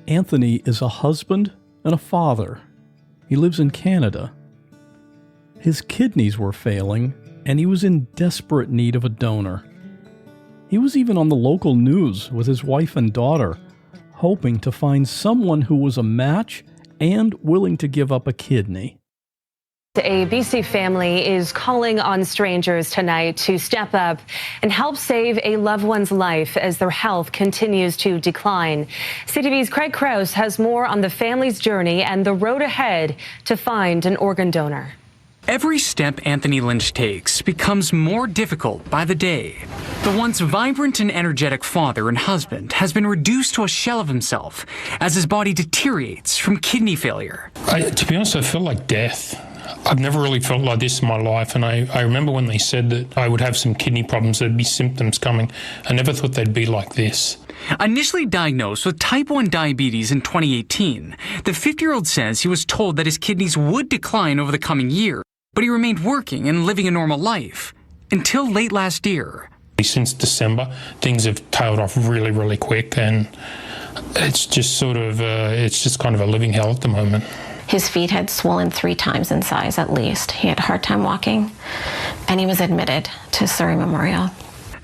Anthony is a husband and a father. He lives in Canada. His kidneys were failing, and he was in desperate need of a donor. He was even on the local news with his wife and daughter, hoping to find someone who was a match and willing to give up a kidney. A BC family is calling on strangers tonight to step up and help save a loved one's life as their health continues to decline. CTV's Craig Krause has more on the family's journey and the road ahead to find an organ donor. Every step Anthony Lynch takes becomes more difficult by the day. The once vibrant and energetic father and husband has been reduced to a shell of himself as his body deteriorates from kidney failure. To be honest, I feel like death. I've never really felt like this in my life, and I remember when they said that I would have some kidney problems, there'd be symptoms coming. I never thought they'd be like this. Initially diagnosed with type 1 diabetes in 2018, the 50-year-old says he was told that his kidneys would decline over the coming year, but he remained working and living a normal life until late last year. Since December, things have tailed off really, really quick, and it's just kind of a living hell at the moment. His feet had swollen 3 times in size at least. He had a hard time walking, and he was admitted to Surrey Memorial.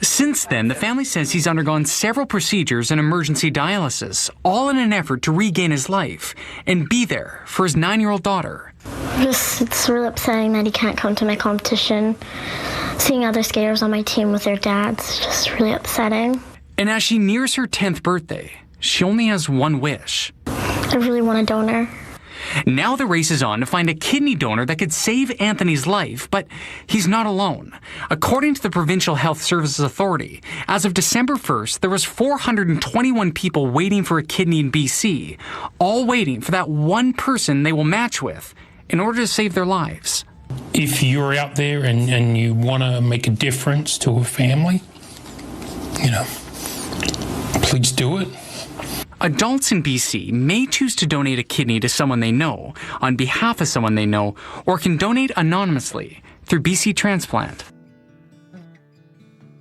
Since then, the family says he's undergone several procedures and emergency dialysis, all in an effort to regain his life and be there for his 9-year-old daughter. It's really upsetting that he can't come to my competition. Seeing other skaters on my team with their dads, just really upsetting. And as she nears her 10th birthday, she only has one wish. I really want a donor. Now the race is on to find a kidney donor that could save Anthony's life, but he's not alone. According to the Provincial Health Services Authority, as of December 1st, there was 421 people waiting for a kidney in BC, all waiting for that one person they will match with in order to save their lives. If you're out there and you want to make a difference to a family, please do it. Adults in BC may choose to donate a kidney to someone they know, on behalf of someone they know, or can donate anonymously through BC Transplant.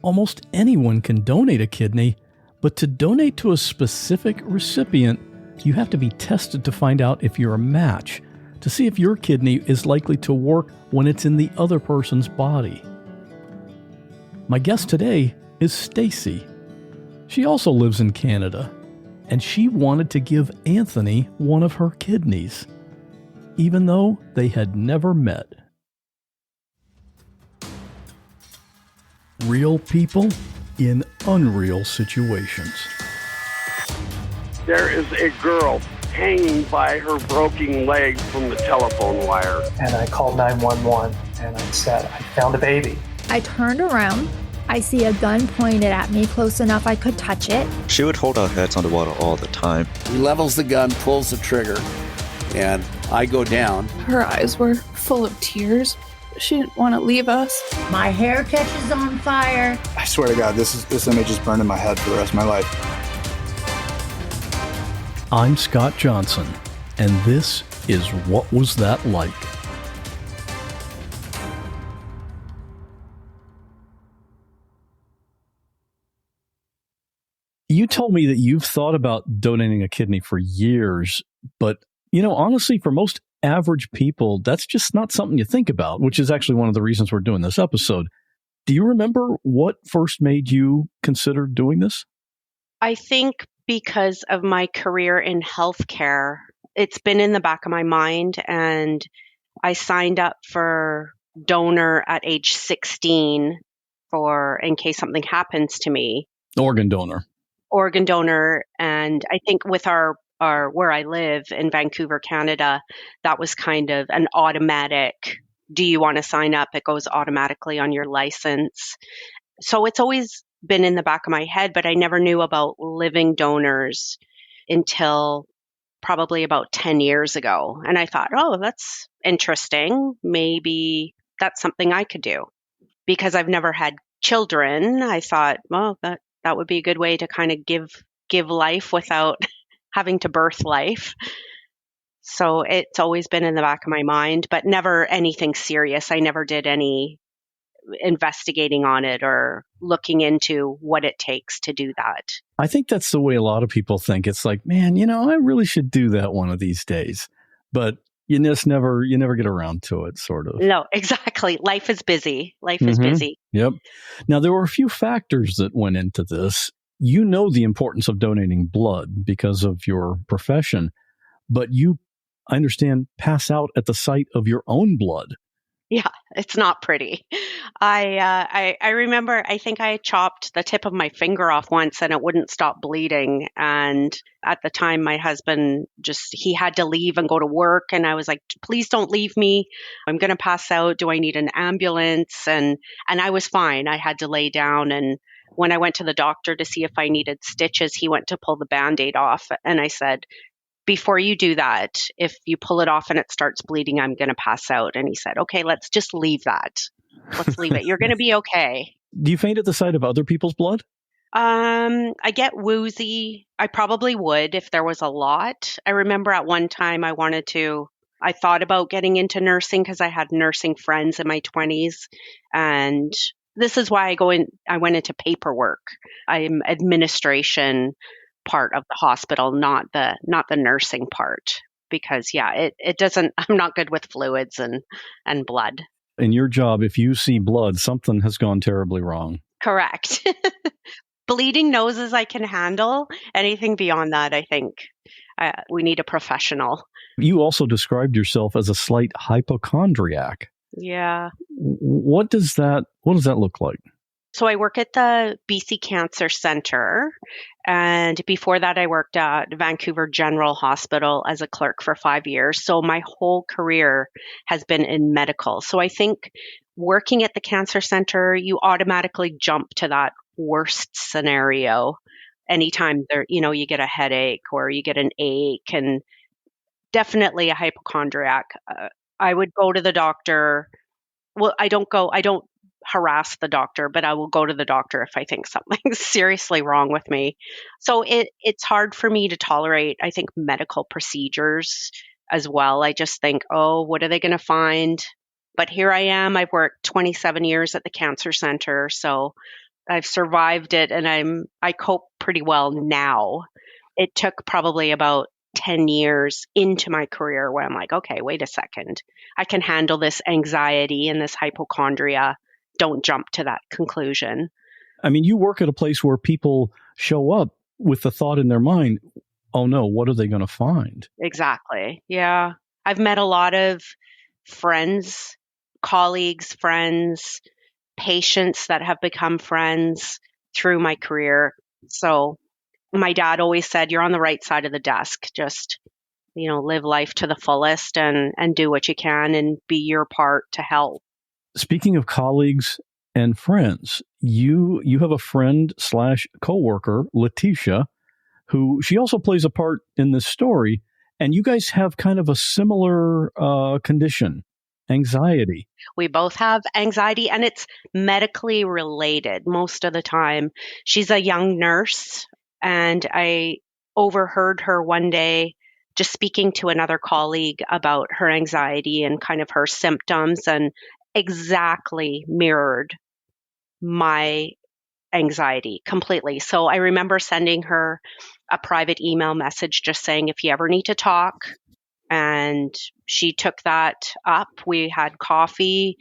Almost anyone can donate a kidney, but to donate to a specific recipient, you have to be tested to find out if you're a match, to see if your kidney is likely to work when it's in the other person's body. My guest today is Stacy. She also lives in Canada, and she wanted to give Anthony one of her kidneys, even though they had never met. Real people in unreal situations. There is a girl hanging by her broken leg from the telephone wire. And I called 911 and I said, I found a baby. I turned around. I see a gun pointed at me close enough I could touch it. She would hold our heads on the water all the time. He levels the gun, pulls the trigger, and I go down. Her eyes were full of tears. She didn't want to leave us. My hair catches on fire. I swear to God, this image is burned in my head for the rest of my life. I'm Scott Johnson, and this is What Was That Like? You told me that you've thought about donating a kidney for years, but, honestly, for most average people, that's just not something you think about, which is actually one of the reasons we're doing this episode. Do you remember what first made you consider doing this? I think because of my career in healthcare, it's been in the back of my mind, and I signed up for donor at age 16 in case something happens to me. Organ donor. And I think with our where I live in Vancouver, Canada, that was kind of an automatic, do you want to sign up? It goes automatically on your license. So it's always been in the back of my head, but I never knew about living donors until probably about 10 years ago. And I thought, oh, that's interesting. Maybe that's something I could do. Because I've never had children, I thought, well, that would be a good way to kind of give life without having to birth life. So it's always been in the back of my mind, but never anything serious. I never did any investigating on it or looking into what it takes to do that. I think that's the way a lot of people think. It's like, man, I really should do that one of these days. But you never get around to it, sort of. No, exactly. Life is busy. Life is busy. Yep. Now, there were a few factors that went into this. You know the importance of donating blood because of your profession, but you, I understand, pass out at the sight of your own blood. Yeah, it's not pretty. I remember, I think I chopped the tip of my finger off once and it wouldn't stop bleeding. And at the time, my husband he had to leave and go to work. And I was like, please don't leave me. I'm going to pass out. Do I need an ambulance? And I was fine. I had to lay down. And when I went to the doctor to see if I needed stitches, he went to pull the Band-Aid off. And I said, before you do that, if you pull it off and it starts bleeding, I'm going to pass out. And he said, okay, let's just leave that. Let's leave it. You're going to be okay. Do you faint at the sight of other people's blood? I get woozy. I probably would if there was a lot. I remember at one time I thought about getting into nursing because I had nursing friends in my 20s. And this is why I went into paperwork. I'm administration part of the hospital, not the nursing part, because it doesn't, I'm not good with fluids and blood. In your job, if you see blood, something has gone terribly wrong. Correct. Bleeding noses I can handle. Anything beyond that, I think we need a professional. You also described yourself as a slight hypochondriac. Yeah. What does that look like? So I work at the BC Cancer Centre, and before that I worked at Vancouver General Hospital as a clerk for 5 years. So my whole career has been in medical. So I think working at the Cancer Centre, you automatically jump to that worst scenario anytime you get a headache or you get an ache, and definitely a hypochondriac. I would go to the doctor. Well, I don't harass the doctor, but I will go to the doctor if I think something's seriously wrong with me. So it's hard for me to tolerate, I think, medical procedures as well. I just think, oh, what are they going to find? But here I am. I've worked 27 years at the Cancer Centre, so I've survived it, and I cope pretty well now. It took probably about 10 years into my career where I'm like, okay, wait a second. I can handle this anxiety and this hypochondria. Don't jump to that conclusion. I mean, you work at a place where people show up with the thought in their mind, oh no, what are they going to find? Exactly. Yeah. I've met a lot of friends, colleagues, friends, patients that have become friends through my career. So my dad always said, you're on the right side of the desk. Just, live life to the fullest and do what you can and be your part to help. Speaking of colleagues and friends, you have a friend / coworker, Letitia, who she also plays a part in this story, and you guys have kind of a similar condition, anxiety. We both have anxiety, and it's medically related most of the time. She's a young nurse, and I overheard her one day just speaking to another colleague about her anxiety and kind of her symptoms, and exactly mirrored my anxiety completely. So I remember sending her a private email message just saying, if you ever need to talk. And she took that up. We had coffee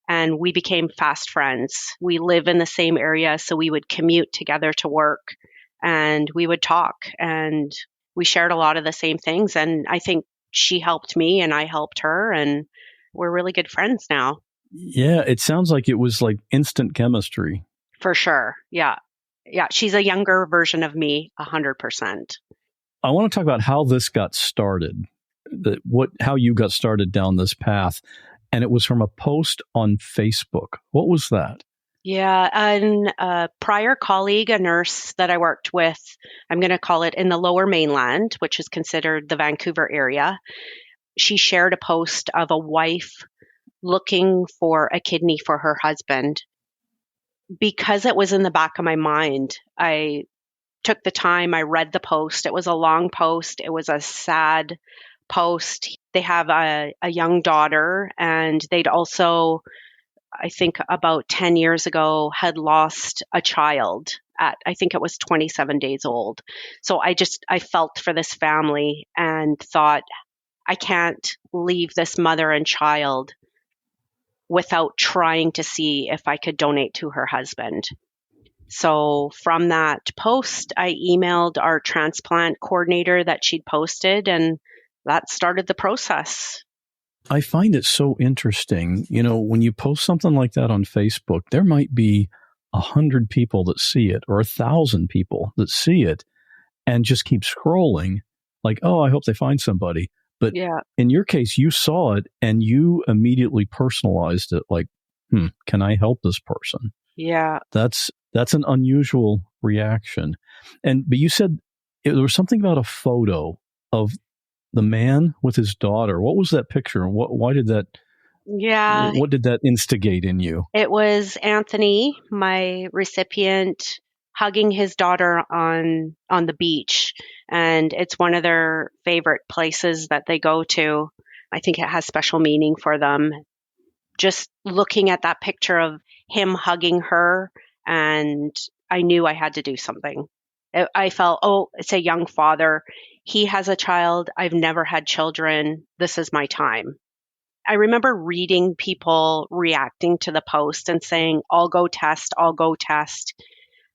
and we became fast friends. We live in the same area, so we would commute together to work and we would talk, and we shared a lot of the same things. And I think she helped me and I helped her, and we're really good friends now. Yeah, it sounds like it was like instant chemistry. For sure. Yeah. Yeah. She's a younger version of me, 100%. I want to talk about how this got started, how you got started down this path. And it was from a post on Facebook. What was that? Yeah. A prior colleague, a nurse that I worked with, I'm going to call it in the Lower Mainland, which is considered the Vancouver area. She shared a post of a wife looking for a kidney for her husband. Because it was in the back of my mind, I took the time, I read the post. It was a long post. It was a sad post. They have a young daughter, and they'd also I think about 10 years ago, had lost a child at, I think it was 27 days old. So I felt for this family and thought, I can't leave this mother and child without trying to see if I could donate to her husband. So from that post, I emailed our transplant coordinator that she'd posted, and that started the process. I find it so interesting. You know, when you post something like that on Facebook, there might be 100 people that see it or 1,000 people that see it and just keep scrolling like, oh, I hope they find somebody. But in your case, you saw it and you immediately personalized it like, can I help this person? Yeah. That's an unusual reaction. But you said there was something about a photo of the man with his daughter. What was that picture? Why did that? Yeah. What did that instigate in you? It was Anthony, my recipient, hugging his daughter on the beach, and it's one of their favorite places that they go to. I think it has special meaning for them. Just looking at that picture of him hugging her, and I knew I had to do something. I felt, oh, it's a young father. He has a child. I've never had children. This is my time. I remember reading people reacting to the post and saying, I'll go test.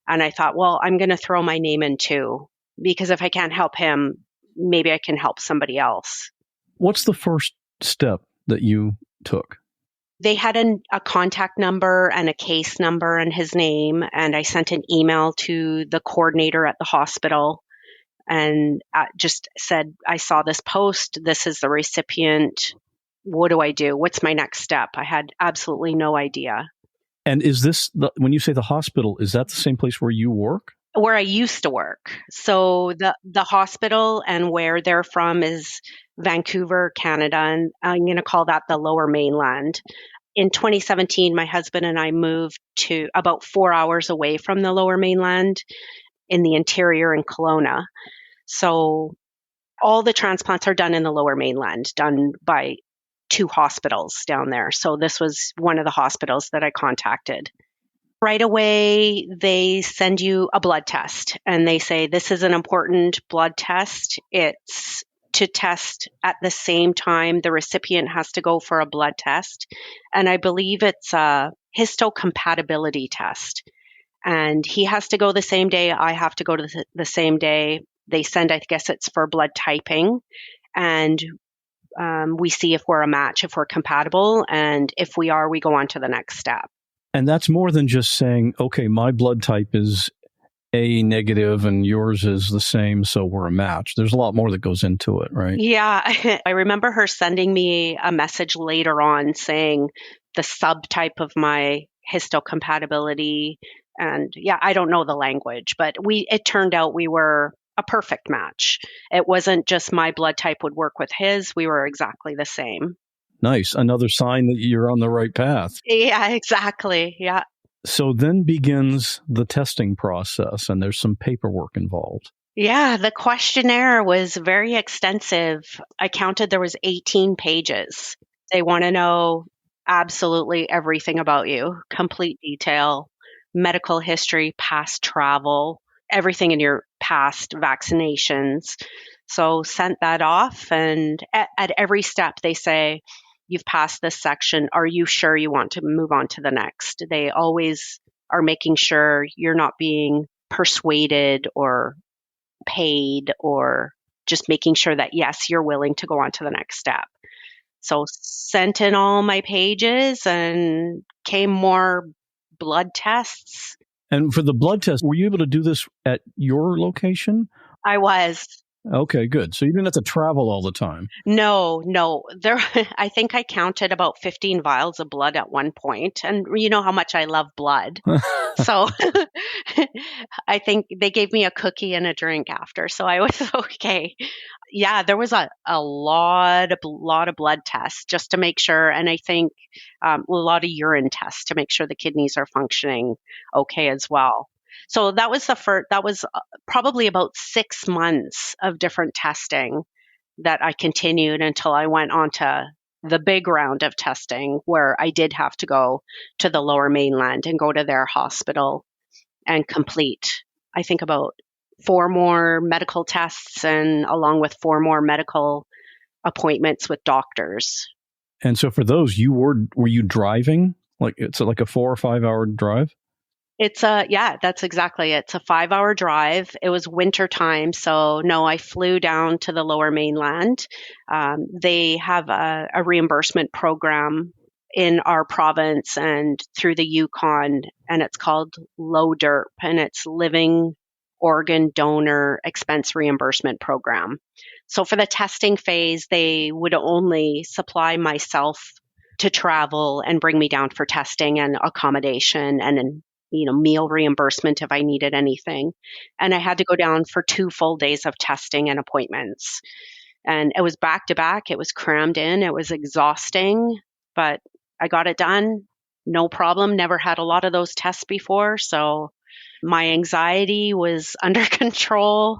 And I thought, well, I'm going to throw my name in too, because if I can't help him, maybe I can help somebody else. What's the first step that you took? They had a contact number and a case number and his name, and I sent an email to the coordinator at the hospital and just said, I saw this post. This is the recipient. What do I do? What's my next step? I had absolutely no idea. And is this, when you say the hospital, is that the same place where you work? Where I used to work. So the hospital and where they're from is Vancouver, Canada, and I'm going to call that the Lower Mainland. In 2017, my husband and I moved to about 4 hours away from the Lower Mainland in the interior in Kelowna. So all the transplants are done in the Lower Mainland, done by 2 hospitals down there. So this was one of the hospitals that I contacted. Right away, they send you a blood test and they say, this is an important blood test. It's to test at the same time the recipient has to go for a blood test. And I believe it's a histocompatibility test. And he has to go the same day. I have to go to the same day. They send, I guess it's for blood typing. And we see if we're a match, if we're compatible. And if we are, we go on to the next step. And that's more than just saying, okay, my blood type is A negative and yours is the same, so we're a match. There's a lot more that goes into it, right? Yeah. I remember her sending me a message later on saying the subtype of my histocompatibility. And yeah, I don't know the language, but it turned out we were a perfect match. It wasn't just my blood type would work with his. We were exactly the same. Nice. Another sign that you're on the right path. Yeah, exactly. Yeah. So then begins the testing process, and there's some paperwork involved. Yeah, the questionnaire was very extensive. I counted there was 18 pages. They want to know absolutely everything about you, complete detail, medical history, past travel, everything in your past vaccinations. So sent that off, and at every step they say, you've passed this section. Are you sure you want to move on to the next? They always are making sure you're not being persuaded or paid, or just making sure that, yes, you're willing to go on to the next step. So sent in all my pages and came more blood tests. And for the blood test, were you able to do this at your location? I was. Okay, good. So you didn't have to travel all the time. No. I think I counted about 15 vials of blood at one point. And you know how much I love blood. So I think they gave me a cookie and a drink after. So I was okay. Yeah, there was a lot of blood tests just to make sure. And I think a lot of urine tests to make sure the kidneys are functioning okay as well. So that was probably about 6 months of different testing that I continued until I went on to the big round of testing where I did have to go to the Lower Mainland and go to their hospital and complete, I think, about 4 more medical tests and along with 4 more medical appointments with doctors. And so for those, were you driving? Like it's like a 4 or 5 hour drive? That's exactly it. It's a 5-hour drive. It was winter time. So no, I flew down to the Lower Mainland. They have a reimbursement program in our province and through the Yukon, and it's called LODERP, and it's Living Organ Donor Expense Reimbursement Program. So for the testing phase, they would only supply myself to travel and bring me down for testing and accommodation and meal reimbursement if I needed anything. And I had to go down for 2 full days of testing and appointments. And it was back to back. It was crammed in. It was exhausting, but I got it done. No problem. Never had a lot of those tests before. So my anxiety was under control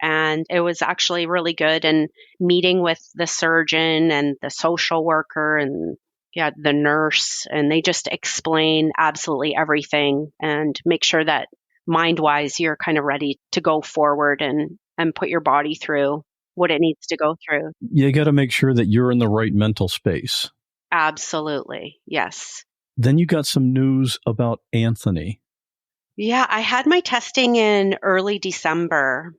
and it was actually really good. And meeting with the surgeon and the social worker and the nurse, and they just explain absolutely everything and make sure that mind-wise you're kind of ready to go forward and put your body through what it needs to go through. You got to make sure that you're in the right mental space. Absolutely. Yes. Then you got some news about Anthony. Yeah, I had my testing in early December.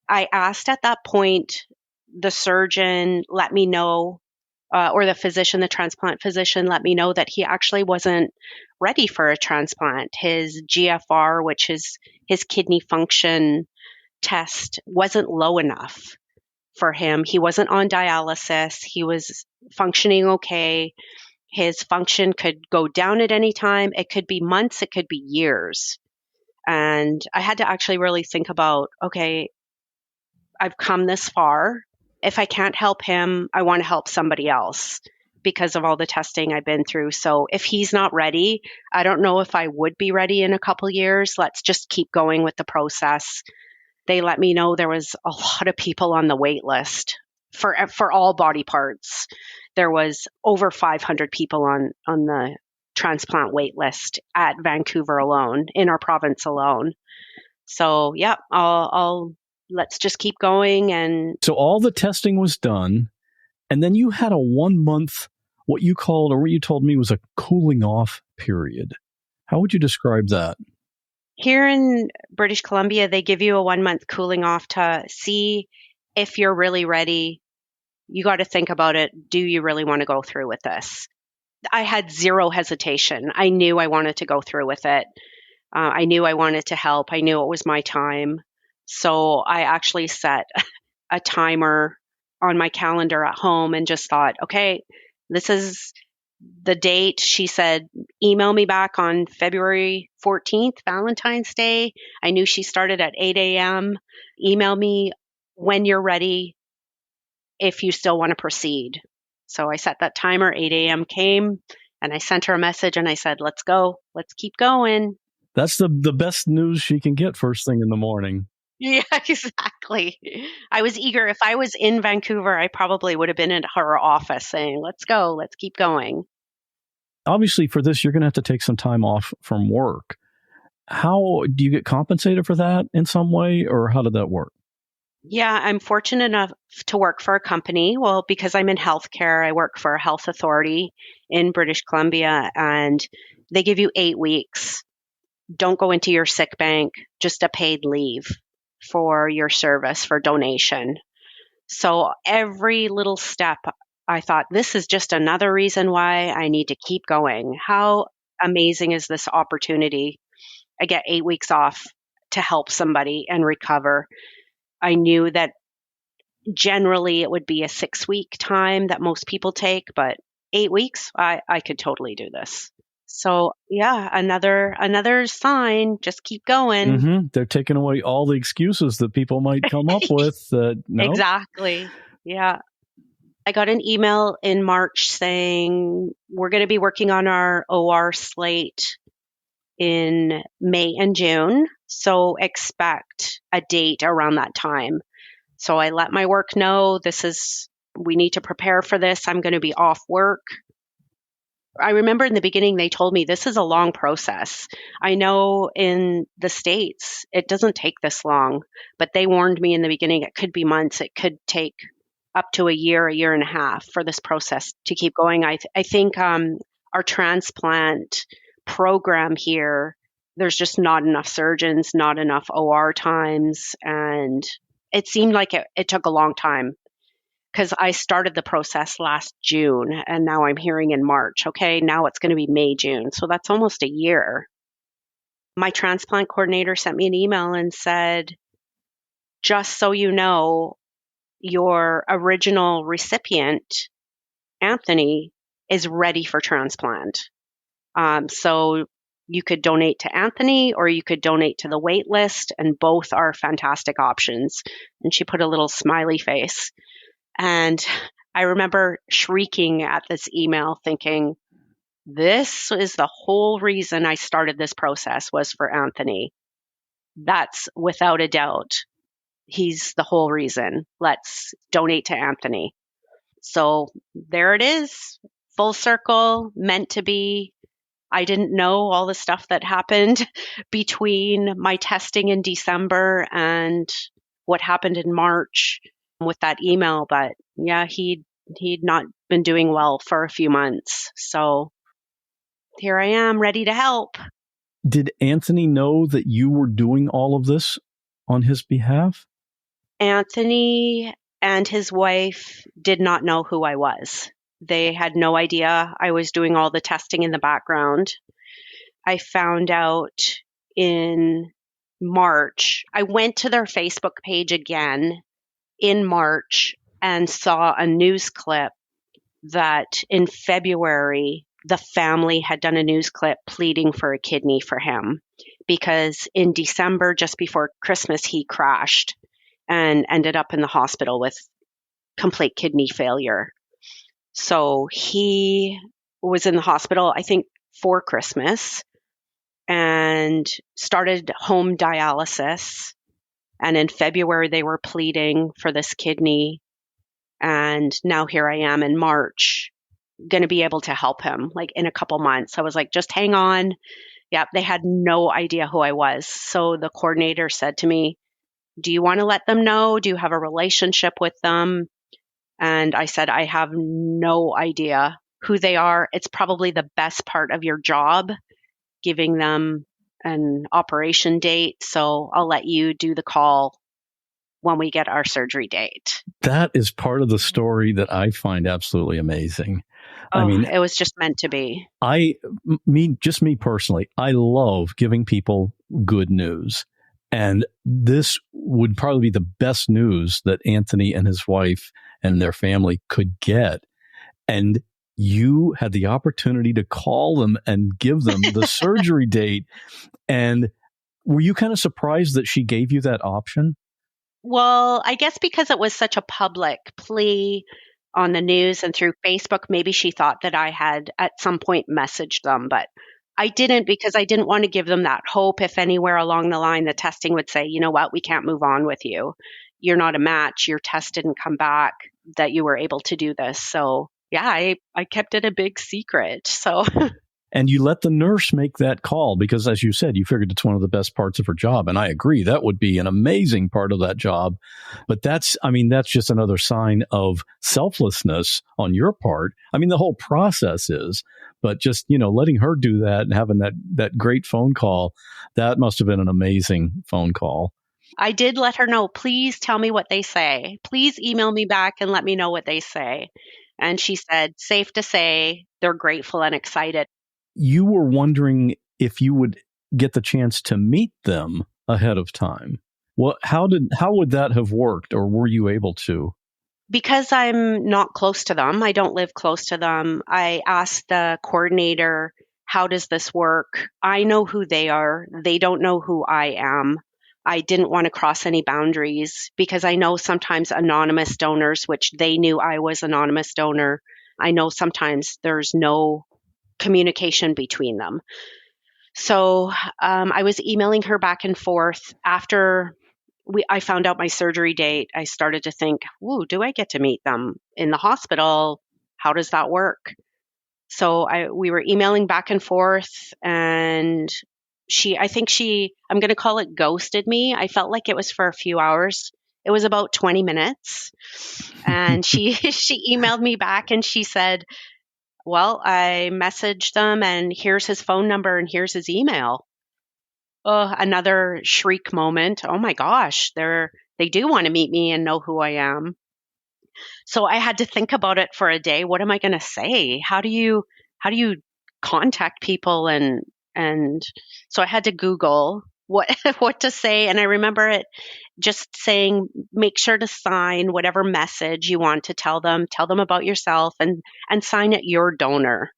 I asked at that point, the surgeon let me know, or the physician, the transplant physician let me know that he actually wasn't ready for a transplant. His GFR, which is his kidney function test, wasn't low enough for him. He wasn't on dialysis. He was functioning okay. His function could go down at any time. It could be months. It could be years. And I had to actually really think about, okay, I've come this far. If I can't help him, I want to help somebody else because of all the testing I've been through. So if he's not ready, I don't know if I would be ready in a couple years. Let's just keep going with the process. They let me know there was a lot of people on the wait list for all body parts. There was over 500 people on the transplant wait list at Vancouver alone, in our province alone. So yeah, I'll let's just keep going. And so all the testing was done, and then you had a 1 month, what you called, or what you told me was a cooling off period. How would you describe that? Here in British Columbia, they give you a 1 month cooling off to see if you're really ready. You got to think about it. Do you really want to go through with this? I had zero hesitation. I knew I wanted to go through with it. I knew I wanted to help. I knew it was my time. So I actually set a timer on my calendar at home and just thought, okay, this is the date. She said, email me back on February 14th, Valentine's Day. I knew she started at 8 a.m. Email me when you're ready if you still want to proceed. So I set that timer, 8 a.m. came, and I sent her a message and I said, let's go. Let's keep going. That's the best news she can get first thing in the morning. Yeah, exactly. I was eager. If I was in Vancouver, I probably would have been in her office saying, let's go, let's keep going. Obviously, for this, you're going to have to take some time off from work. How do you get compensated for that in some way, or how did that work? Yeah, I'm fortunate enough to work for a company. Well, because I'm in healthcare, I work for a health authority in British Columbia, and they give you 8 weeks. Don't go into your sick bank, just a paid leave for your service, for donation. So every little step, I thought, this is just another reason why I need to keep going. How amazing is this opportunity? I get 8 weeks off to help somebody and recover. I knew that generally it would be a 6-week time that most people take, but 8 weeks, I could totally do this. So yeah, another sign, just keep going. Mm-hmm. They're taking away all the excuses that people might come up with. No? Exactly. Yeah. I got an email in March saying we're going to be working on our OR slate in May and June. So expect a date around that time. So I let my work know this is we need to prepare for this. I'm going to be off work. I remember in the beginning, they told me this is a long process. I know in the States, it doesn't take this long, but they warned me in the beginning, it could be months. It could take up to a year and a half for this process to keep going. I think our transplant program here, there's just not enough surgeons, not enough OR times. And it seemed like it took a long time because I started the process last June and now I'm hearing in March. Okay, now it's going to be May, June. So that's almost a year. My transplant coordinator sent me an email and said, just so you know, your original recipient, Anthony, is ready for transplant. So you could donate to Anthony or you could donate to the wait list, and both are fantastic options. And she put a little smiley face. And I remember shrieking at this email thinking, this is the whole reason I started this process, was for Anthony. That's without a doubt. He's the whole reason. Let's donate to Anthony. So there it is, full circle, meant to be. I didn't know all the stuff that happened between my testing in December and what happened in March with that email. But yeah, he'd not been doing well for a few months. So here I am, ready to help. Did Anthony know that you were doing all of this on his behalf? Anthony and his wife did not know who I was. They had no idea I was doing all the testing in the background. I found out in March. I went to their Facebook page again in March and saw a news clip that in February, the family had done a news clip pleading for a kidney for him because in December, just before Christmas, he crashed and ended up in the hospital with complete kidney failure. So he was in the hospital, I think, for Christmas and started home dialysis. And in February, they were pleading for this kidney. And now here I am in March, going to be able to help him like in a couple months. I was like, just hang on. Yep, they had no idea who I was. So the coordinator said to me, do you want to let them know? Do you have a relationship with them? And I said, I have no idea who they are. It's probably the best part of your job, giving them an operation date. So I'll let you do the call when we get our surgery date. That is part of the story that I find absolutely amazing. I mean, it was just meant to be. Me personally, I love giving people good news. And this would probably be the best news that Anthony and his wife and their family could get. And you had the opportunity to call them and give them the surgery date. And were you kind of surprised that she gave you that option? Well, I guess because it was such a public plea on the news and through Facebook, maybe she thought that I had at some point messaged them, but I didn't, because I didn't want to give them that hope if anywhere along the line the testing would say, you know what, we can't move on with you. You're not a match. Your test didn't come back that you were able to do this. So yeah, I kept it a big secret. So. And you let the nurse make that call because, as you said, you figured it's one of the best parts of her job. And I agree, that would be an amazing part of that job. But that's just another sign of selflessness on your part. I mean, the whole process is, but just, letting her do that and having that great phone call, that must have been an amazing phone call. I did let her know, please tell me what they say. Please email me back and let me know what they say. And she said, safe to say, they're grateful and excited. You were wondering if you would get the chance to meet them ahead of time. Well, how would that have worked, or were you able to? Because I'm not close to them, I don't live close to them, I asked the coordinator, how does this work? I know who they are. They don't know who I am. I didn't want to cross any boundaries because I know sometimes anonymous donors, which they knew I was anonymous donor, I know sometimes there's no communication between them. So I was emailing her back and forth after I found out my surgery date, I started to think, "Ooh, do I get to meet them in the hospital? How does that work?" So we were emailing back and forth, and I'm going to call it ghosted me. I felt like it was for a few hours. It was about 20 minutes. And she emailed me back and she said, "Well, I messaged them and here's his phone number and here's his email." Oh, another shriek moment. Oh my gosh, they do want to meet me and know who I am. So I had to think about it for a day. What am I going to say? How do you contact people? And so I had to Google what to say. And I remember it just saying, make sure to sign whatever message you want to tell them about yourself, and sign it your donor.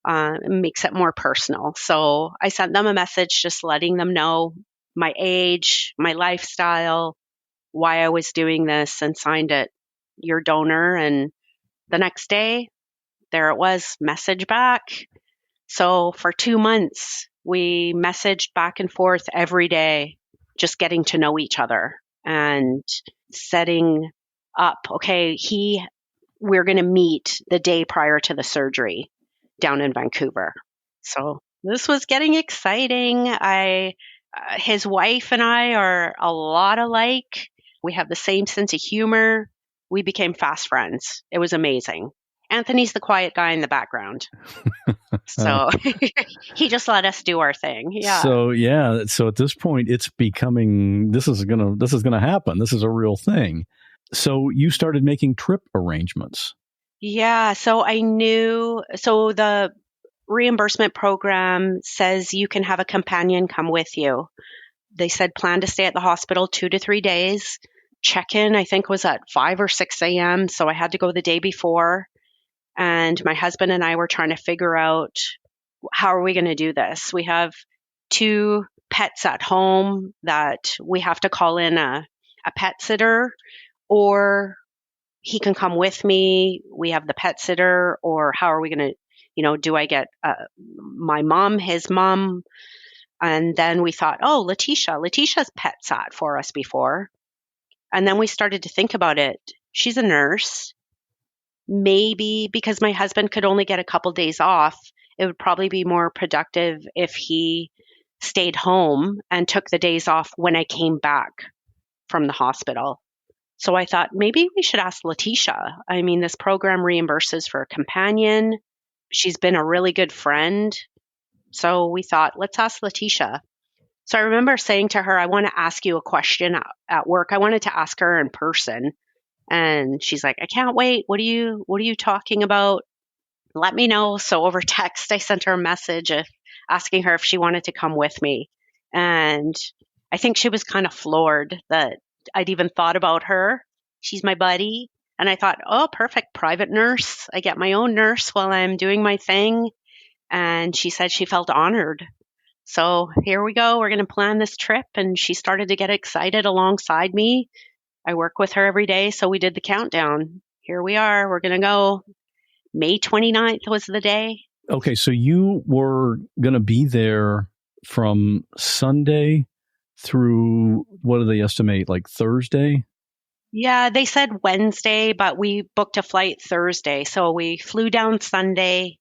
It makes it more personal. So I sent them a message just letting them know my age, my lifestyle, why I was doing this, and signed it your donor. And the next day, there it was, message back. So for 2 months, we messaged back and forth every day, just getting to know each other and setting up, okay, we're going to meet the day prior to the surgery down in Vancouver. So this was getting exciting. His wife and I are a lot alike. We have the same sense of humor. We became fast friends. It was amazing. Anthony's the quiet guy in the background. So he just let us do our thing. Yeah. So at this point, it's becoming, this is gonna happen. This is a real thing. So you started making trip arrangements. Yeah. So I knew, so the reimbursement program says you can have a companion come with you. They said plan to stay at the hospital 2 to 3 days. Check-in, I think, was at 5 or 6 a.m. So I had to go the day before. And my husband and I were trying to figure out, how are we going to do this? We have 2 pets at home that we have to call in a pet sitter, or he can come with me. We have the pet sitter, or how are we going to, do I get my mom, his mom? And then we thought, oh, Letitia's pet sat for us before. And then we started to think about it. She's a nurse. Maybe because my husband could only get a couple days off, it would probably be more productive if he stayed home and took the days off when I came back from the hospital. So I thought maybe we should ask Letitia. I mean, this program reimburses for a companion. She's been a really good friend. So we thought, let's ask Letitia. So I remember saying to her, I want to ask you a question at work. I wanted to ask her in person. And she's like, I can't wait. What are you talking about? Let me know. So over text, I sent her a message asking her if she wanted to come with me. And I think she was kind of floored that I'd even thought about her. She's my buddy. And I thought, oh, perfect, private nurse. I get my own nurse while I'm doing my thing. And she said she felt honored. So here we go. We're going to plan this trip. And she started to get excited alongside me. I work with her every day, so we did the countdown. Here we are. We're going to go. May 29th was the day. Okay, so you were going to be there from Sunday through, what do they estimate, like Thursday? Yeah, they said Wednesday, but we booked a flight Thursday. So we flew down Sunday,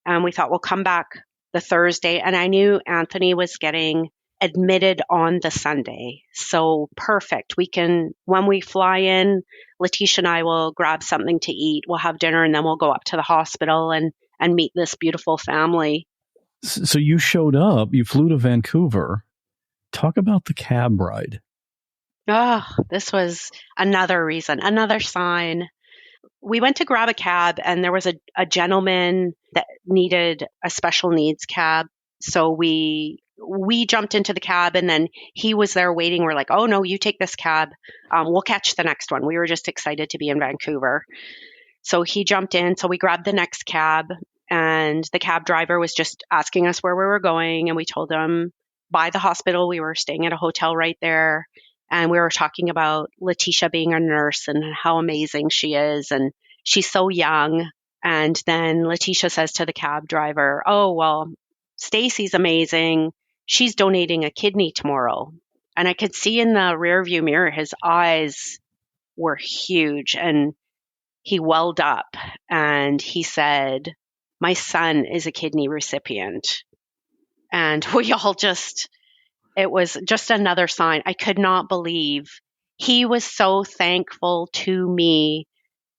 and we thought we'll come back the Thursday. And I knew Anthony was getting admitted on the Sunday. So perfect. When we fly in, Letitia and I will grab something to eat. We'll have dinner, and then we'll go up to the hospital and meet this beautiful family. So you showed up, you flew to Vancouver. Talk about the cab ride. Oh, this was another reason, another sign. We went to grab a cab, and there was a gentleman that needed a special needs cab. So we jumped into the cab, and then he was there waiting. We're like, oh, no, you take this cab. We'll catch the next one. We were just excited to be in Vancouver. So he jumped in. So we grabbed the next cab, and the cab driver was just asking us where we were going. And we told him by the hospital. We were staying at a hotel right there. And we were talking about Letitia being a nurse and how amazing she is. And she's so young. And then Letitia says to the cab driver, oh, well, Stacy's amazing. She's donating a kidney tomorrow. And I could see in the rearview mirror, his eyes were huge, and he welled up and he said, "My son is a kidney recipient." And we all it was just another sign. I could not believe he was so thankful to me,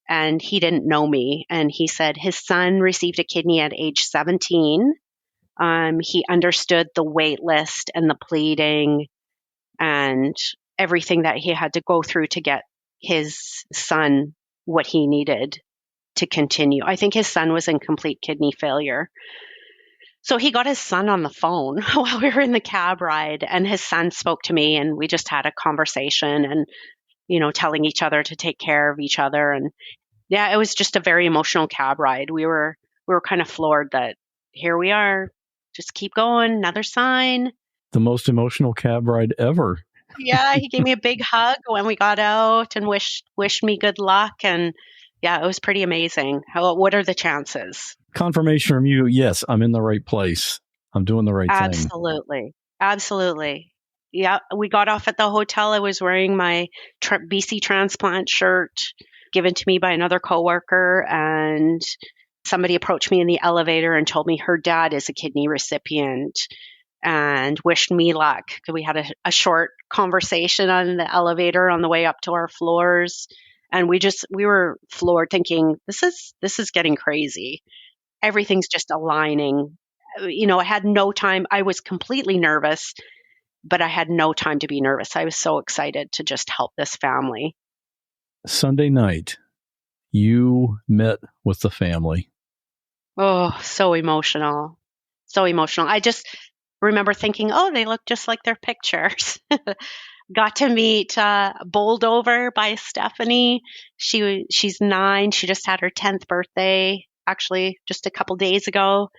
and he didn't know me. And he said his son received a kidney at age 17. He understood the wait list and the pleading and everything that he had to go through to get his son what he needed to continue. I think his son was in complete kidney failure. So he got his son on the phone while we were in the cab ride, and his son spoke to me, and we just had a conversation and, telling each other to take care of each other. And yeah, it was just a very emotional cab ride. We were kind of floored that here we are, just keep going, another sign. The most emotional cab ride ever. Yeah, he gave me a big hug when we got out and wished me good luck. And yeah, it was pretty amazing. What are the chances? Confirmation from you, yes, I'm in the right place. I'm doing the right thing. Absolutely. Absolutely. Yeah, we got off at the hotel. I was wearing my BC transplant shirt given to me by another coworker, and somebody approached me in the elevator and told me her dad is a kidney recipient and wished me luck. We had a short conversation on the elevator on the way up to our floors, and we were floored, thinking this is getting crazy. Everything's just aligning. I had no time. I was completely nervous, but I had no time to be nervous. I was so excited to just help this family. Sunday night, you met with the family. Oh, so emotional. So emotional. I just remember thinking, oh, they look just like their pictures. Got to meet bowled over by Stephanie. She's 9. She just had her 10th birthday, actually, just a couple days ago.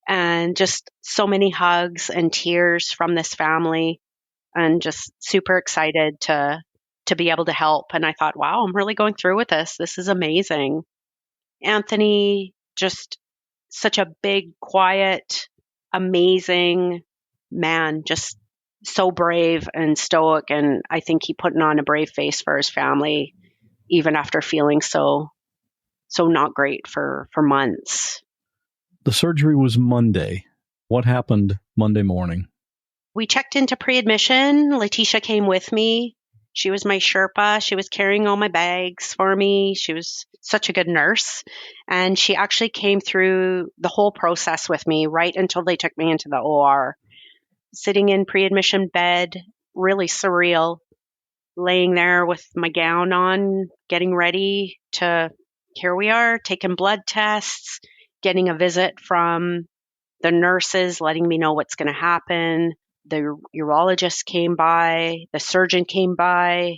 And just so many hugs and tears from this family, and just super excited to be able to help. And I thought, wow, I'm really going through with this. This is amazing. Anthony, just such a big, quiet, amazing man, just so brave and stoic. And I think he put on a brave face for his family, even after feeling so not great for months. The surgery was Monday. What happened Monday morning? We checked into pre-admission. Letitia came with me. She was my Sherpa. She was carrying all my bags for me. She was such a good nurse. And she actually came through the whole process with me right until they took me into the OR. Sitting in pre-admission bed, really surreal, laying there with my gown on, getting ready to, here we are, taking blood tests, getting a visit from the nurses, letting me know what's going to happen. The urologist came by, the surgeon came by,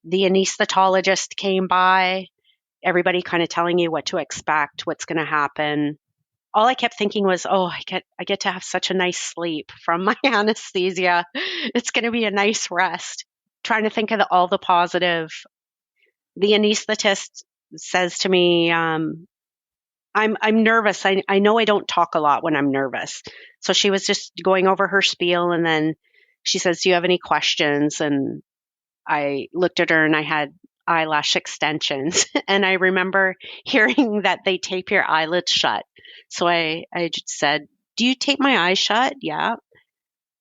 the anesthetologist came by, everybody kind of telling you what to expect, what's going to happen. All I kept thinking was, oh, I get to have such a nice sleep from my anesthesia. It's going to be a nice rest. Trying to think of all the positive. The anesthetist says to me, I'm nervous. I know I don't talk a lot when I'm nervous. So she was just going over her spiel, and then she says, do you have any questions? And I looked at her and I had eyelash extensions. And I remember hearing that they tape your eyelids shut. So I just said, do you tape my eyes shut? Yeah.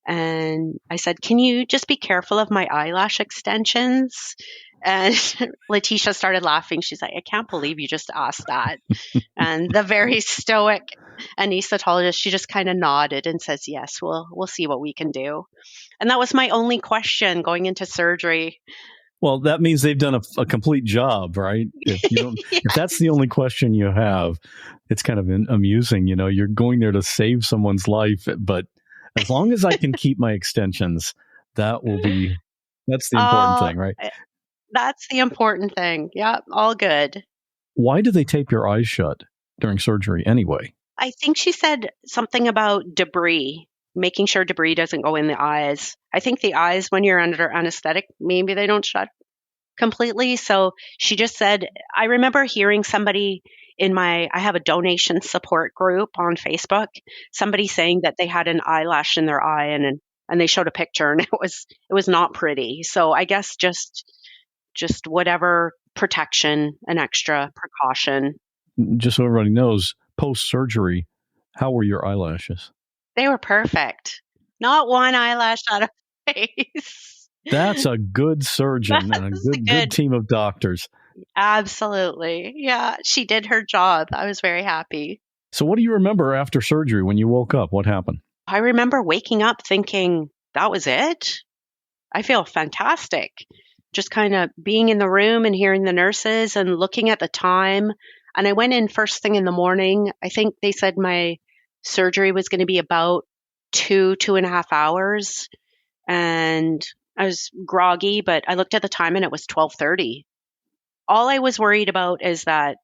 And I said, can you just be careful of my eyelash extensions? And Letitia started laughing. She's like, I can't believe you just asked that. And the very stoic anesthetologist, she just kind of nodded and says, yes, we'll see what we can do. And that was my only question going into surgery. Well, that means they've done a complete job, right? If you don't, Yes. If that's the only question you have, it's kind of amusing. You're going there to save someone's life, but as long as I can keep my extensions, that's the important thing, right? That's the important thing. Yeah, all good. Why do they tape your eyes shut during surgery anyway? I think she said something about debris, making sure debris doesn't go in the eyes. I think the eyes, when you're under anesthetic, maybe they don't shut completely. So she just said, I remember hearing somebody I have a donation support group on Facebook, somebody saying that they had an eyelash in their eye and and they showed a picture, and it was not pretty. So I guess just whatever protection, an extra precaution. Just so everybody knows, post-surgery, how were your eyelashes? They were perfect. Not one eyelash out of face. That's a good surgeon and a good team of doctors. Absolutely. Yeah, she did her job. I was very happy. So what do you remember after surgery when you woke up? What happened? I remember waking up thinking, that was it? I feel fantastic. Just kind of being in the room and hearing the nurses and looking at the time. And I went in first thing in the morning. I think they said my surgery was going to be about 2.5 hours. And I was groggy, but I looked at the time and it was 12:30. All I was worried about is that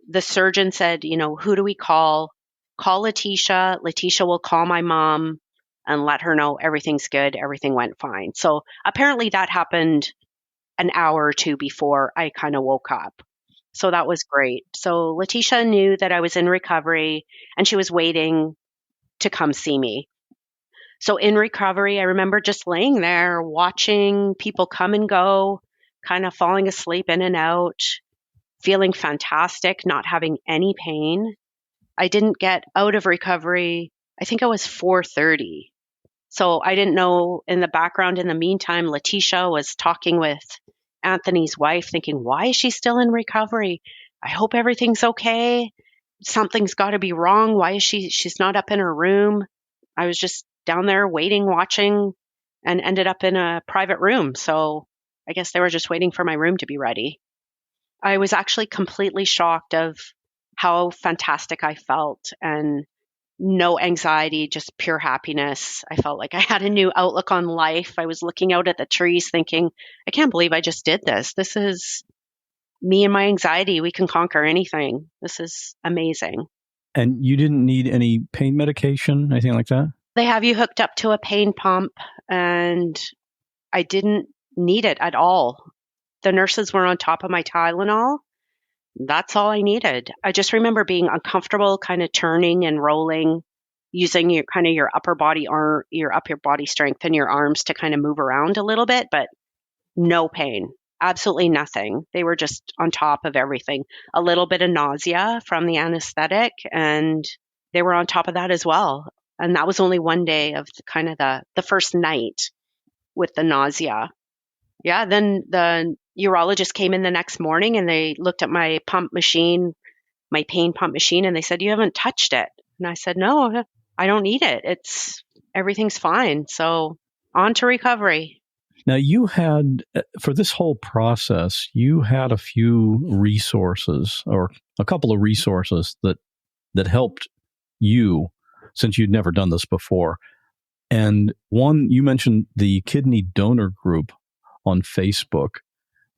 the surgeon said, who do we call? Call Letitia. Letitia will call my mom and let her know everything's good. Everything went fine. So apparently that happened an hour or two before I kind of woke up. So that was great. So Letitia knew that I was in recovery and she was waiting to come see me. So in recovery, I remember just laying there watching people come and go, kind of falling asleep in and out, feeling fantastic, not having any pain. I didn't get out of recovery. I think it was 4:30. So I didn't know in the background. In the meantime, Letitia was talking with Anthony's wife, thinking, why is she still in recovery? I hope everything's okay. Something's got to be wrong. Why is she's not up in her room? I was just down there waiting, watching, and ended up in a private room. So I guess they were just waiting for my room to be ready. I was actually completely shocked of how fantastic I felt, and no anxiety, just pure happiness. I felt like I had a new outlook on life. I was looking out at the trees thinking, I can't believe I just did this. This is me and my anxiety. We can conquer anything. This is amazing. And you didn't need any pain medication, anything like that? They have you hooked up to a pain pump, and I didn't need it at all. The nurses were on top of my Tylenol. That's all I needed. I just remember being uncomfortable, kind of turning and rolling, using your upper body strength and your arms to kind of move around a little bit, but no pain, absolutely nothing. They were just on top of everything. A little bit of nausea from the anesthetic, and they were on top of that as well. And that was only one day of kind of the first night with the nausea. Yeah, then the urologist came in the next morning and they looked at my pump machine, my pain pump machine, and they said, you haven't touched it. And I said, no, I don't need it. Everything's fine. So on to recovery. Now you had, for this whole process, you had a few resources or a couple of resources that helped you since you'd never done this before. And one, you mentioned the kidney donor group on Facebook.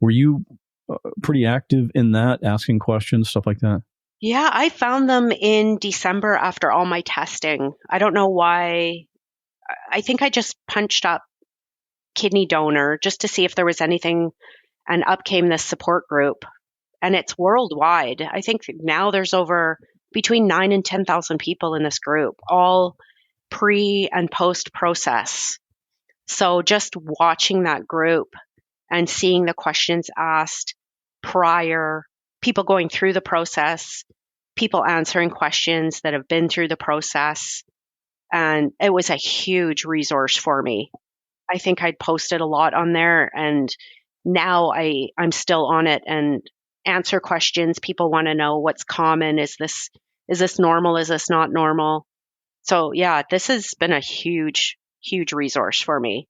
Were you pretty active in that, asking questions, stuff like that? Yeah, I found them in December after all my testing. I don't know why. I think I just punched up kidney donor just to see if there was anything, and up came this support group. And it's worldwide. I think now there's over between 9,000 and 10,000 people in this group, all pre and post process. So just watching that group and seeing the questions asked prior, people going through the process, people answering questions that have been through the process. And it was a huge resource for me. I think I'd posted a lot on there, and now I'm still on it and answer questions. People want to know what's common. Is this normal? Is this not normal? So yeah, this has been a huge, huge resource for me.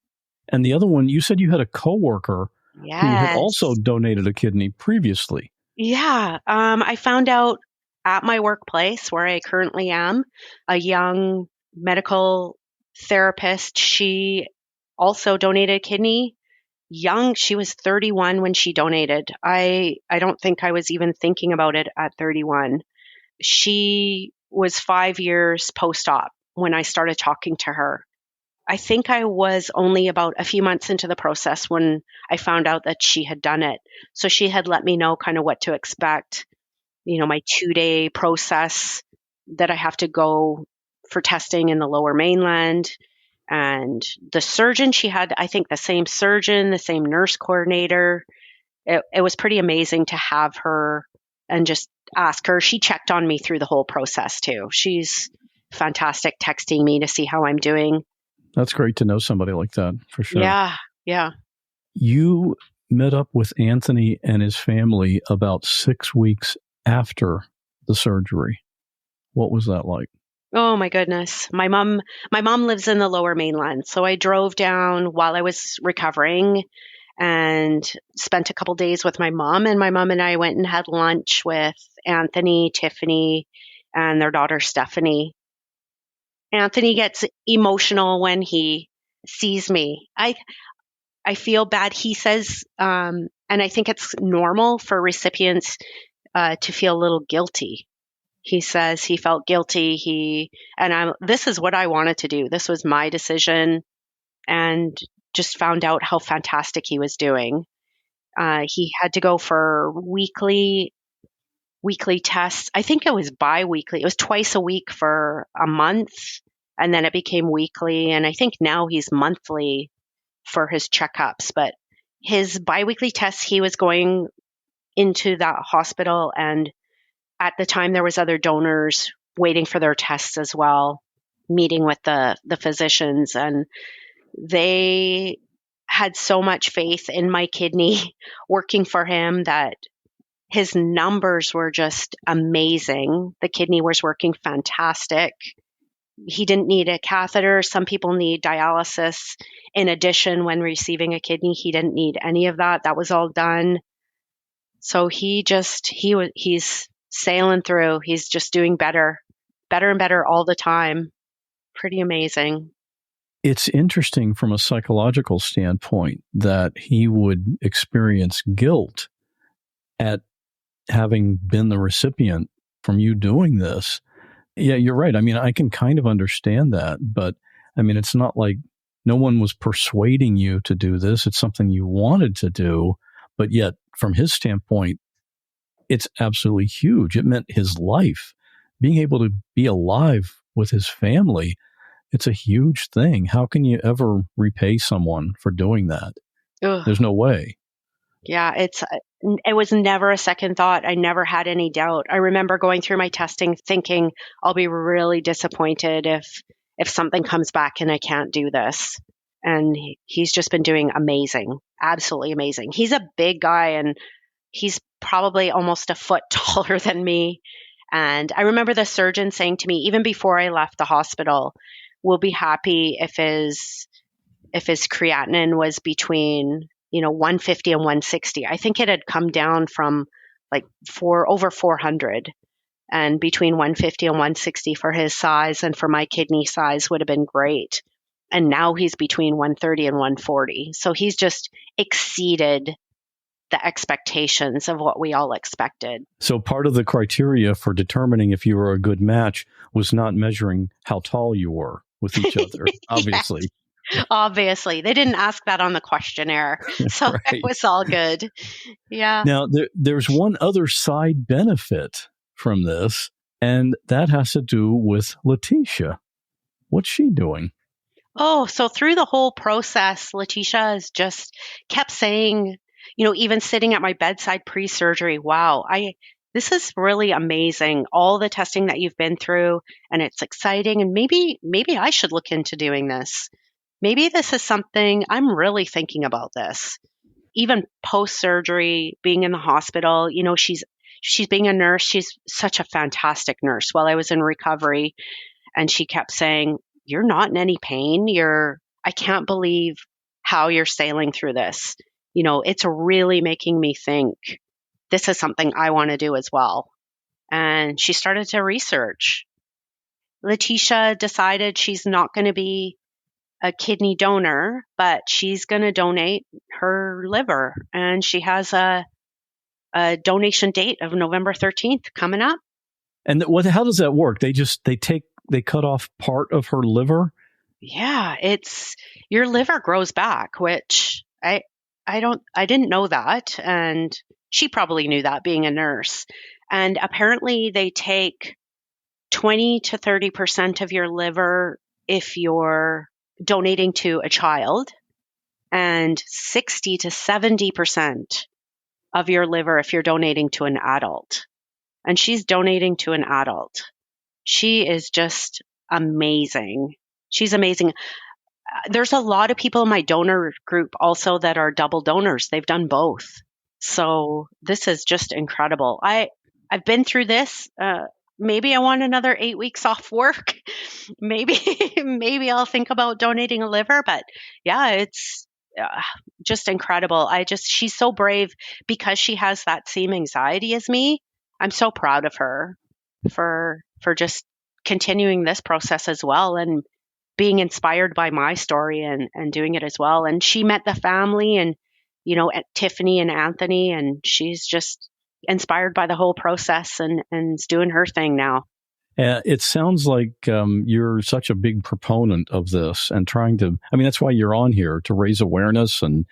And the other one, you said you had a coworker who had also donated a kidney previously. Yeah. I found out at my workplace where I currently am, a young medical therapist, she also donated a kidney. Young, she was 31 when she donated. I don't think I was even thinking about it at 31. She was 5 years post-op when I started talking to her. I think I was only about a few months into the process when I found out that she had done it. So she had let me know kind of what to expect, my 2-day process that I have to go for testing in the Lower Mainland. And the surgeon, she had, I think, the same surgeon, the same nurse coordinator. It was pretty amazing to have her and just ask her. She checked on me through the whole process too. She's fantastic, texting me to see how I'm doing. That's great to know somebody like that, for sure. Yeah. You met up with Anthony and his family about 6 weeks after the surgery. What was that like? Oh my goodness. My mom lives in the Lower Mainland. So I drove down while I was recovering and spent a couple days with my mom. And my mom and I went and had lunch with Anthony, Tiffany, and their daughter, Stephanie. Anthony gets emotional when he sees me. I feel bad. He says, and I think it's normal for recipients to feel a little guilty. He says he felt guilty. This is what I wanted to do. This was my decision, and just found out how fantastic he was doing. He had to go for weekly tests. I think it was bi-weekly. It was twice a week for a month, and then it became weekly. And I think now he's monthly for his checkups. But his bi-weekly tests, he was going into that hospital, and at the time there was other donors waiting for their tests as well, meeting with the physicians, and they had so much faith in my kidney working for him that his numbers were just amazing. The kidney was working fantastic. He didn't need a catheter. Some people need dialysis in addition when receiving a kidney. He didn't need any of that. That was all done. So he's sailing through. He's just doing better and better all the time. Pretty amazing. It's interesting from a psychological standpoint that he would experience guilt at having been the recipient from you doing this. Yeah, you're right. I mean, I can kind of understand that, but I mean, it's not like no one was persuading you to do this. It's something you wanted to do, but yet from his standpoint, it's absolutely huge. It meant his life. Being able to be alive with his family, it's a huge thing. How can you ever repay someone for doing that? Ugh. There's no way. Yeah, it was never a second thought. I never had any doubt. I remember going through my testing thinking I'll be really disappointed if something comes back and I can't do this. And he's just been doing amazing, absolutely amazing. He's a big guy, and he's probably almost a foot taller than me. And I remember the surgeon saying to me, even before I left the hospital, we'll be happy if his creatinine was between 150 and 160. I think it had come down from like over 400, and between 150 and 160 for his size and for my kidney size would have been great. And now he's between 130 and 140. So he's just exceeded the expectations of what we all expected. So part of the criteria for determining if you were a good match was not measuring how tall you were with each other, obviously. Obviously. They didn't ask that on the questionnaire. So Right. It was all good. Yeah. Now, there's one other side benefit from this, and that has to do with Letitia. What's she doing? Oh, so through the whole process, Letitia has just kept saying, even sitting at my bedside pre-surgery, wow, this is really amazing. All the testing that you've been through, and it's exciting. And maybe I should look into doing this. Maybe this is something I'm really thinking about this. Even post-surgery, being in the hospital, she's being a nurse. She's such a fantastic nurse while I was in recovery. And she kept saying, you're not in any pain. I can't believe how you're sailing through this. It's really making me think this is something I want to do as well. And she started to research. Letitia decided she's not going to be a kidney donor, but she's going to donate her liver. And she has a donation date of November 13th coming up. And how does that work? They cut off part of her liver? Yeah, your liver grows back, which I didn't know that. And she probably knew that, being a nurse. And apparently they take 20 to 30% of your liver if you're donating to a child, and 60 to 70% of your liver if you're donating to an adult. And she's donating to an adult. She is just amazing. She's amazing. There's a lot of people in my donor group also that are double donors. They've done both. So this is just incredible. I've been through this. Maybe I want another 8 weeks off work. Maybe I'll think about donating a liver. But yeah, it's just incredible. She's so brave because she has that same anxiety as me. I'm so proud of her for just continuing this process as well and being inspired by my story and doing it as well. And she met the family and, Tiffany and Anthony, and she's just inspired by the whole process and is doing her thing now. It sounds like you're such a big proponent of this and that's why you're on here, to raise awareness and,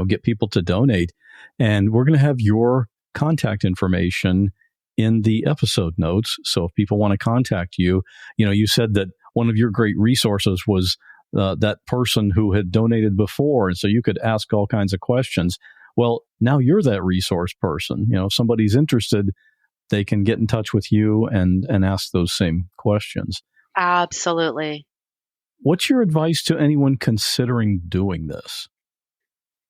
get people to donate. And we're going to have your contact information in the episode notes. So if people want to contact you, you said that one of your great resources was that person who had donated before. And so you could ask all kinds of questions. Well, now you're that resource person. If somebody's interested, they can get in touch with you and ask those same questions. Absolutely. What's your advice to anyone considering doing this?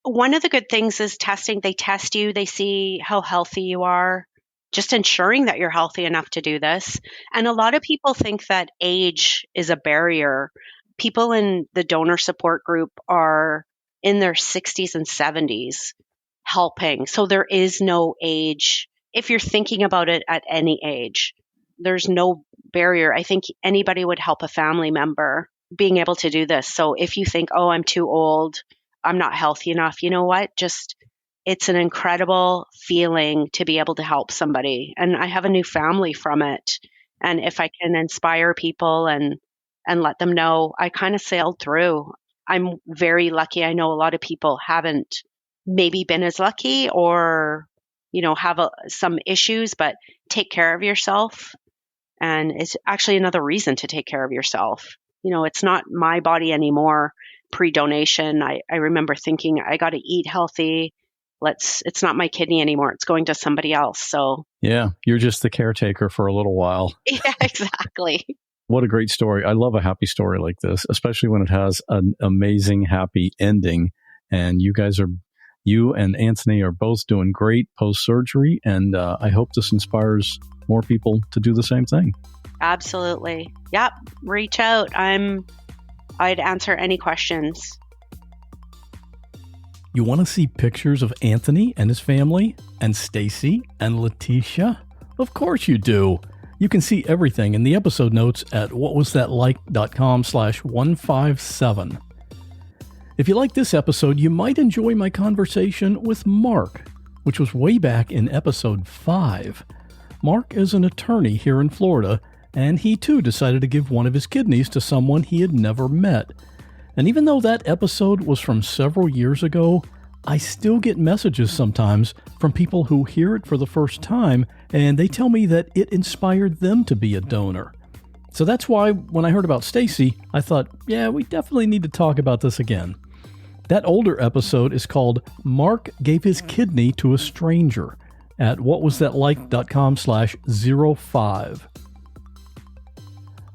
One of the good things is testing. They test you. They see how healthy you are. Just ensuring that you're healthy enough to do this. And a lot of people think that age is a barrier. People in the donor support group are in their 60s and 70s helping. So there is no age. If you're thinking about it at any age, there's no barrier. I think anybody would help a family member being able to do this. So if you think, oh, I'm too old, I'm not healthy enough, you know what? It's an incredible feeling to be able to help somebody. And I have a new family from it. And if I can inspire people and let them know, I kind of sailed through. I'm very lucky. I know a lot of people haven't maybe been as lucky or, have some issues, but take care of yourself. And it's actually another reason to take care of yourself. It's not my body anymore pre-donation. I remember thinking, I got to eat healthy. It's not my kidney anymore. It's going to somebody else. So yeah, you're just the caretaker for a little while. Yeah, exactly. What a great story. I love a happy story like this, especially when it has an amazing, happy ending. And you and Anthony are both doing great post-surgery. And I hope this inspires more people to do the same thing. Absolutely. Yep. Reach out. I'd answer any questions. You want to see pictures of Anthony and his family and Stacy and Letitia? Of course you do. You can see everything in the episode notes at whatwasthatlike.com/157. If you like this episode, you might enjoy my conversation with Mark, which was way back in episode 5. Mark is an attorney here in Florida, and he too decided to give one of his kidneys to someone he had never met. And even though that episode was from several years ago, I still get messages sometimes from people who hear it for the first time, and they tell me that it inspired them to be a donor. So that's why when I heard about Stacy, I thought, yeah, we definitely need to talk about this again. That older episode is called Mark Gave His Kidney to a Stranger at whatwasthatlike.com/05.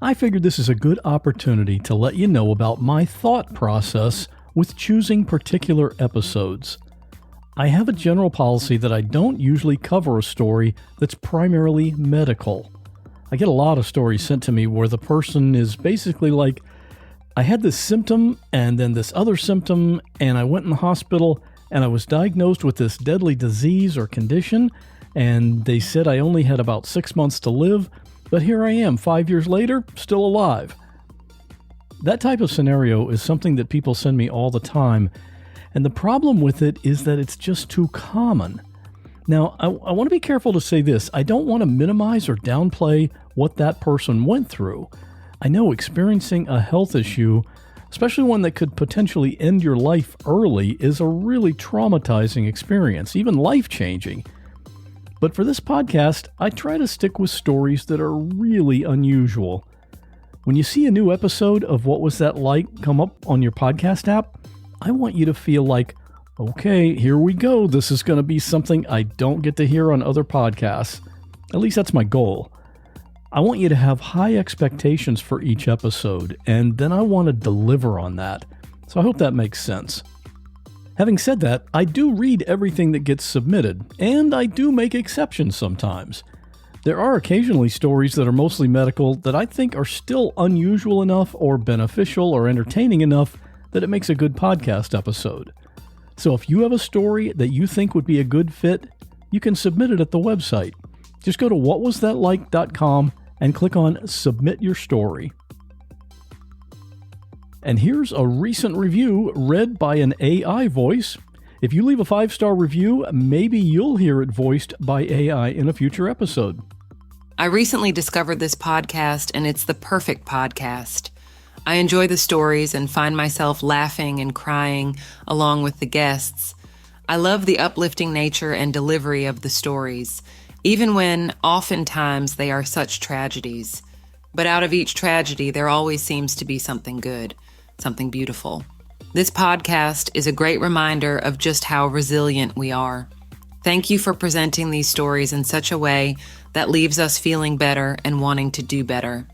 I figured this is a good opportunity to let you know about my thought process with choosing particular episodes. I have a general policy that I don't usually cover a story that's primarily medical. I get a lot of stories sent to me where the person is basically like, I had this symptom and then this other symptom, and I went in the hospital and I was diagnosed with this deadly disease or condition, and they said I only had about 6 months to live, but here I am 5 years later, still alive. That type of scenario is something that people send me all the time, and the problem with it is that it's just too common. Now, I want to be careful to say this. I don't want to minimize or downplay what that person went through. I know experiencing a health issue, especially one that could potentially end your life early, is a really traumatizing experience, even life-changing. But for this podcast, I try to stick with stories that are really unusual. When you see a new episode of What Was That Like come up on your podcast app, I want you to feel like, okay, here we go. This is going to be something I don't get to hear on other podcasts. At least that's my goal. I want you to have high expectations for each episode, and then I want to deliver on that. So I hope that makes sense. Having said that, I do read everything that gets submitted, and I do make exceptions sometimes. There are occasionally stories that are mostly medical that I think are still unusual enough or beneficial or entertaining enough that it makes a good podcast episode. So if you have a story that you think would be a good fit, you can submit it at the website. Just go to whatwasthatlike.com and click on Submit Your Story. And here's a recent review read by an AI voice. If you leave a 5-star review, maybe you'll hear it voiced by AI in a future episode. I recently discovered this podcast, and it's the perfect podcast. I enjoy the stories and find myself laughing and crying along with the guests. I love the uplifting nature and delivery of the stories, even when oftentimes they are such tragedies. But out of each tragedy, there always seems to be something good, something beautiful. This podcast is a great reminder of just how resilient we are. Thank you for presenting these stories in such a way that leaves us feeling better and wanting to do better.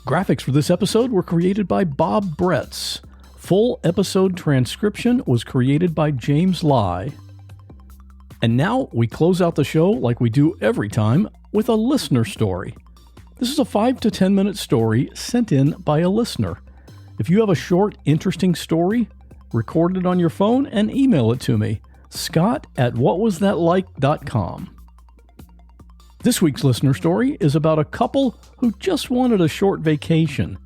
Graphics for this episode were created by Bob Bretz. Full episode transcription was created by James Lai. And now we close out the show like we do every time with a listener story. This is a 5 to 10 minute story sent in by a listener. If you have a short, interesting story, record it on your phone and email it to me, scott@whatwasthatlike.com. This week's listener story is about a couple who just wanted a short vacation,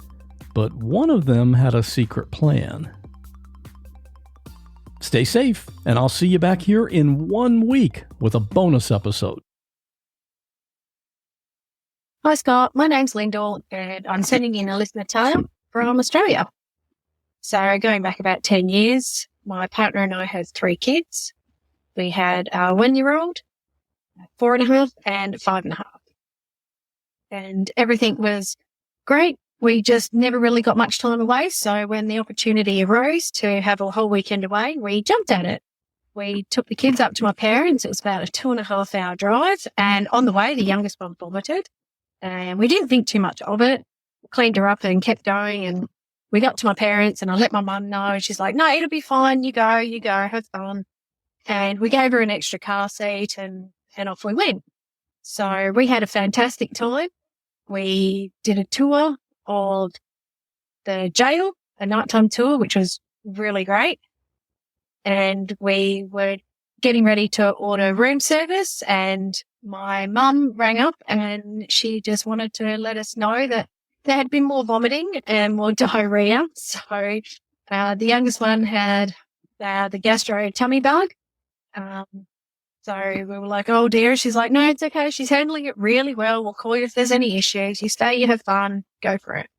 but one of them had a secret plan. Stay safe, and I'll see you back here in 1 week with a bonus episode. Hi Scott, my name's Lyndall and I'm sending in a listener tale from Australia. So going back about 10 years, my partner and I had 3 kids. We had our 1-year-old, 4.5 and 5.5. And everything was great. We just never really got much time away. So when the opportunity arose to have a whole weekend away, we jumped at it. We took the kids up to my parents. It was about a 2.5-hour drive. And on the way, the youngest one vomited. And we didn't think too much of it. Cleaned her up and kept going. And we got to my parents and I let my mum know. And she's like, no, it'll be fine. You go, have fun. And we gave her an extra car seat and off we went. So we had a fantastic time. We did a tour of the jail, a nighttime tour, which was really great. And we were getting ready to order room service and my mum rang up and she just wanted to let us know that there had been more vomiting and more diarrhea. So the youngest one had the gastro tummy bug. So we were like, oh dear. She's like, no, it's okay. She's handling it really well. We'll call you if there's any issues. You stay, you have fun, go for it.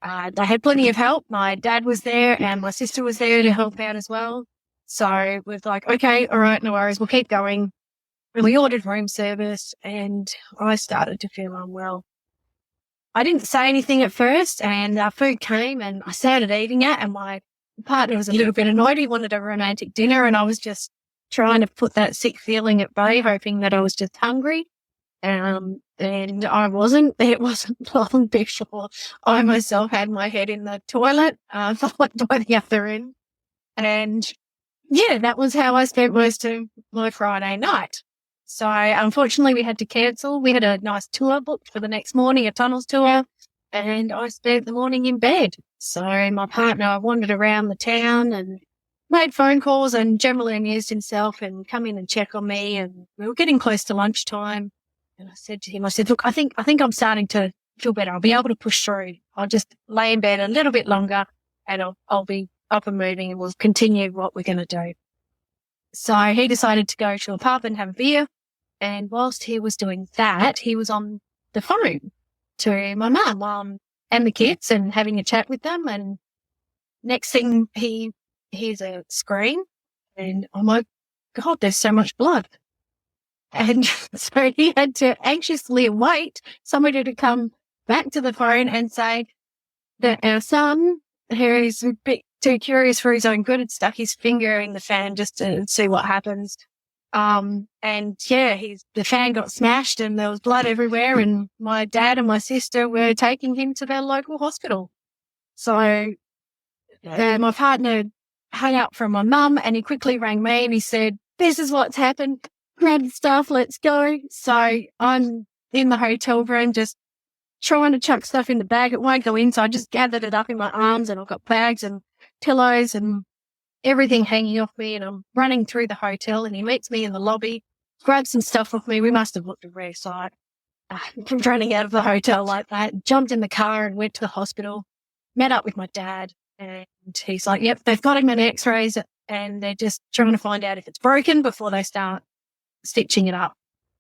They had plenty of help. My dad was there and my sister was there to help out as well. So we're like, okay, all right, no worries. We'll keep going. And we ordered room service and I started to feel unwell. I didn't say anything at first and our food came and I started eating it and my partner was a little bit annoyed. He wanted a romantic dinner and I was just trying to put that sick feeling at bay, hoping that I was just hungry. And I wasn't. It wasn't long before I myself had my head in the toilet, followed by the other end. And yeah, that was how I spent most of my Friday night. So unfortunately we had to cancel. We had a nice tour booked for the next morning, a tunnels tour, and I spent the morning in bed. So my partner wandered around the town and made phone calls and generally amused himself and come in and check on me. And we were getting close to lunchtime. And I said to him, look, I think I'm starting to feel better. I'll be able to push through. I'll just lay in bed a little bit longer and I'll be up and moving and we'll continue what we're going to do. So he decided to go to a pub and have a beer. And whilst he was doing that, he was on the phone to my mum and the kids and having a chat with them. And next thing he hears a scream and oh my God, there's so much blood. And so he had to anxiously await somebody to come back to the phone and say that our son, who is a bit too curious for his own good, had stuck his finger in the fan just to see what happens. And yeah, the fan got smashed and there was blood everywhere, and my dad and my sister were taking him to their local hospital. So my partner hung up from my mum and he quickly rang me and he said, "This is what's happened. Grab the stuff, let's go." So I'm in the hotel room just trying to chuck stuff in the bag. It won't go in, so I just gathered it up in my arms, and I've got bags and pillows and everything hanging off me, and I'm running through the hotel, and he meets me in the lobby, grabs some stuff off me. We must have looked a rare sight from running out of the hotel like that. Jumped in the car and went to the hospital, met up with my dad, and he's like, "Yep, they've got him in x-rays and they're just trying to find out if it's broken before they start stitching it up."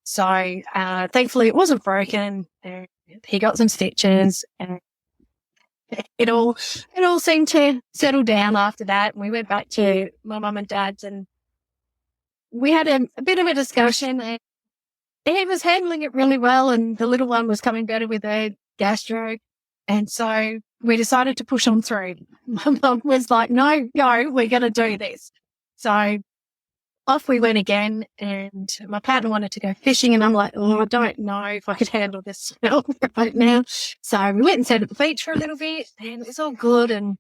So thankfully it wasn't broken. He got some stitches, and it all seemed to settle down after that. And we went back to my mum and dad's, and we had a bit of a discussion. And he was handling it really well, and the little one was coming better with a gastro. And so we decided to push on through. My mum was like, "No, we're going to do this." So off we went again, and my partner wanted to go fishing, and I'm like, "Oh, I don't know if I could handle this smell right now." So we went and sat at the beach for a little bit, and it was all good, and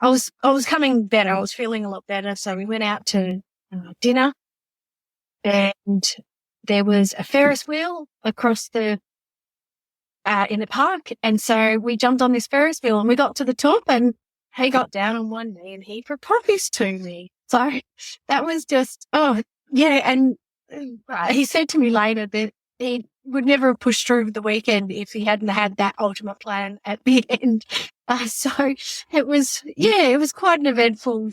I was coming better. I was feeling a lot better. So we went out to dinner, and there was a Ferris wheel across in the park, and so we jumped on this Ferris wheel, and we got to the top, and he got down on one knee and he proposed to me. So that was just, oh, yeah. And he said to me later that he would never have pushed through the weekend if he hadn't had that ultimate plan at the end. So it was quite an eventful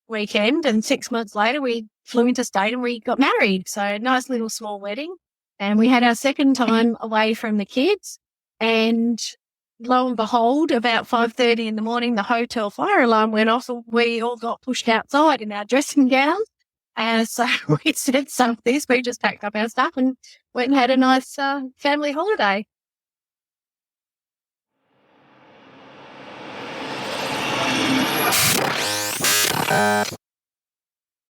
weekend. And 6 months later, we flew interstate and we got married. So a nice little small wedding. And we had our second time away from the kids. And lo and behold, about 5:30 in the morning, the hotel fire alarm went off. So we all got pushed outside in our dressing gowns. So we said, "So this," we just packed up our stuff and went and had a nice family holiday.